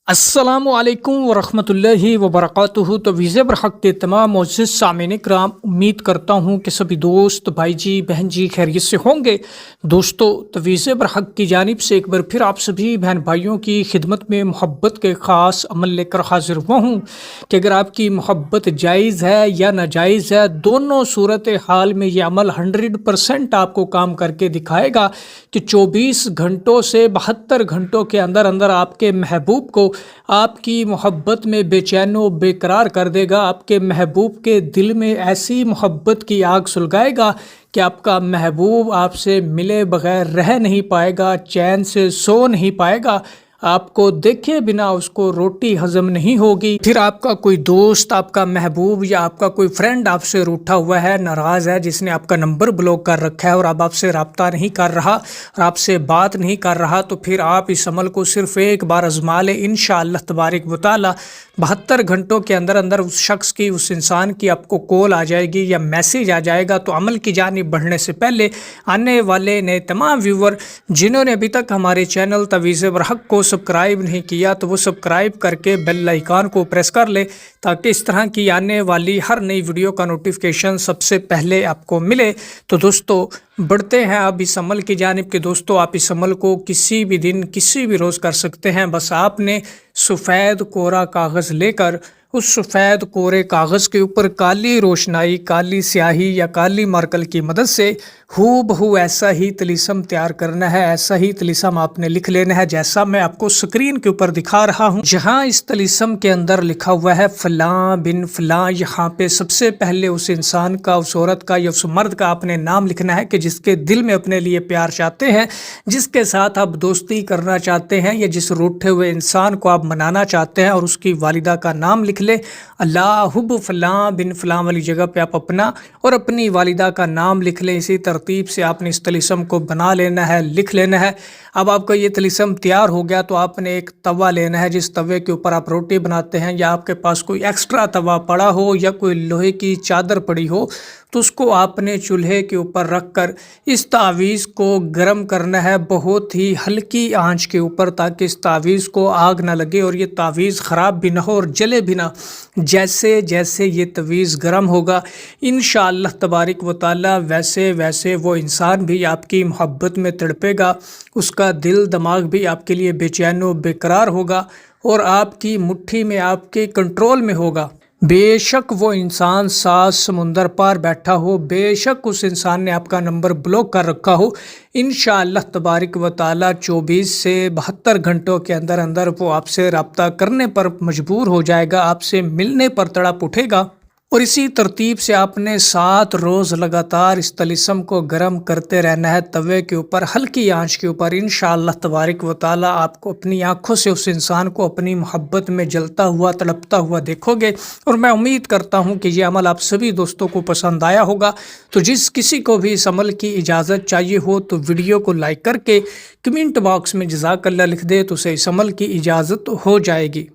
अस्सलामुअलैकुम वरहमतुल्लाहि वबरकातुहू। तो वीज़े बरहक के तमाम मोअज़्ज़िज़ सामीन इकराम, उम्मीद करता हूँ कि सभी दोस्त भाई जी बहन जी खैरियत से होंगे। दोस्तों, तो वीज़े बरहक की जानिब से एक बार फिर आप सभी बहन भाइयों की खिदमत में मोहब्बत के ख़ास अमल लेकर हाजिर हुआ हूँ कि अगर आपकी मोहब्बत जायज़ है या नाजायज़ है, दोनों सूरत हाल में ये अमल 100% आपको काम करके दिखाएगा कि 24 घंटों से 72 घंटों के अंदर अंदर आपके महबूब को आपकी मोहब्बत में बेचैनो बेकरार कर देगा। आपके महबूब के दिल में ऐसी मोहब्बत की आग सुलगाएगा कि आपका महबूब आपसे मिले बगैर रह नहीं पाएगा, चैन से सो नहीं पाएगा। आपको देखे बिना उसको रोटी हजम नहीं होगी। फिर आपका कोई दोस्त, आपका महबूब या आपका कोई फ्रेंड आपसे रूठा हुआ है, नाराज़ है, जिसने आपका नंबर ब्लॉक कर रखा है और अब आपसे रब्ता नहीं कर रहा और आपसे बात नहीं कर रहा, तो फिर आप इस अमल को सिर्फ एक बार आजमा लें। इंशाअल्लाह तबारिक व तआला 72 घंटों के अंदर अंदर उस शख्स की, उस इंसान की आपको कॉल आ जाएगी या मैसेज आ जाएगा। तो अमल की जानिब बढ़ने से पहले आने वाले नए तमाम व्यूवर जिन्होंने अभी तक हमारे चैनल तवीज़े बरहक को सब्सक्राइब नहीं किया, तो वो सब्सक्राइब करके बेल आइकन को प्रेस कर ले ताकि इस तरह की आने वाली हर नई वीडियो का नोटिफिकेशन सबसे पहले आपको मिले। तो दोस्तों, बढ़ते हैं अब इस अमल की जानिब के। दोस्तों, आप इस अमल को किसी भी दिन किसी भी रोज़ कर सकते हैं। बस आपने सफ़ेद कोरा कागज़ लेकर उस सफ़ेद कोरे कागज़ के ऊपर काली रोशनाई, काली स्याही या काली मार्कर की मदद से हू बहू ऐसा ही तलीसम तैयार करना है। ऐसा ही तलीसम आपने लिख लेना है जैसा मैं आपको स्क्रीन के ऊपर दिखा रहा हूँ। जहाँ इस तलीसम के अंदर लिखा हुआ है फ़लाँ बिन फ़लाँ, यहाँ पे सबसे पहले उस इंसान का, उस औरत का या उस मर्द का आपने नाम लिखना है कि जिसके दिल में अपने लिए प्यार चाहते हैं, जिसके साथ आप दोस्ती करना चाहते हैं या जिस रूठे हुए इंसान को आप मनाना चाहते हैं, और उसकी वालिदा का नाम लिख ले। अल्लाहुब फ़लाँ बिन फ़लाँ वाली जगह पे आप अपना और अपनी वालिदा का नाम लिख लें। इसी तरतीब से आपने इस तलीसम को बना लेना है, लिख लेना है। अब आपका ये तलीसम तैयार हो गया तो आपने एक तवा लेना है, जिस तवे के ऊपर आप रोटी बनाते हैं, या आपके पास कोई एक्स्ट्रा तवा पड़ा हो या कोई लोहे की चादर पड़ी हो, तो उसको आपने चूल्हे के ऊपर रख कर इस तावीज़ को गर्म करना है बहुत ही हल्की आंच के ऊपर, ताकि इस तावीज़ को आग ना लगे और ये तावीज़ ख़राब भी ना हो और जले भी ना। जैसे जैसे ये तावीज़ गर्म होगा, इंशाअल्लाह तबारिक व तआला वैसे वैसे वो इंसान भी आपकी मोहब्बत में तड़पेगा। उसका दिल दिमाग भी आपके लिए बेचैनो बेकरार होगा और आपकी मुट्ठी में, आपके कंट्रोल में होगा। बेशक वो इंसान 7 समुंदर पार बैठा हो, बेशक उस इंसान ने आपका नंबर ब्लॉक कर रखा हो, इंशाअल्लाह तबारिक व तआला 24 से 72 घंटों के अंदर अंदर वो आपसे रब्ता करने पर मजबूर हो जाएगा, आपसे मिलने पर तड़प उठेगा। और इसी तरतीब से आपने 7 रोज़ लगातार इस तलीसम को गर्म करते रहना है तवे के ऊपर, हल्की आंच के ऊपर। इंशाअल्लाह तबारिक व तआला आपको अपनी आंखों से उस इंसान को अपनी मोहब्बत में जलता हुआ, तड़पता हुआ देखोगे। और मैं उम्मीद करता हूँ कि ये अमल आप सभी दोस्तों को पसंद आया होगा। तो जिस किसी को भी इस अमल की इजाज़त चाहिए हो तो वीडियो को लाइक करके कमेंट बॉक्स में जज़ाकल्लाह लिख दे, तो उसे इस अमल की इजाज़त हो जाएगी।